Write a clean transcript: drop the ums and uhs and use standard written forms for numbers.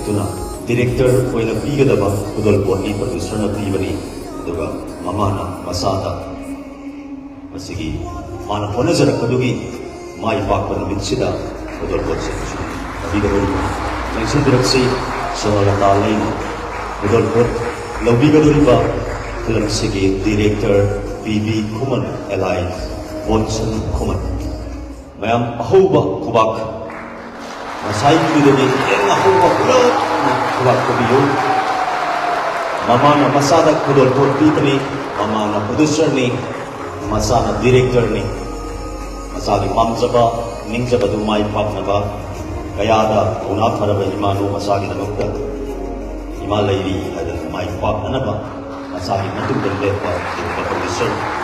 tuna director oina pigadaba kudol poni producer na pibani aduga mamana masada masigi mana honajara kadugi mai pakpan mitsida kudol pot se pigadori jangsin direksi soala talai kudol pot lobigadori ba film sigi director PB Kuman Eli Watson Kuman mayam ahuba kubak masai kudagi en ahuba kubak kubiyo mamana masada kudol pot pipani mamana producer ni masana director ni masagi mamjaba ningjaba du mai paknaba kayada una tharaba imanu masagi namukta himalai hada mai paknaba masagi matu dende pa producer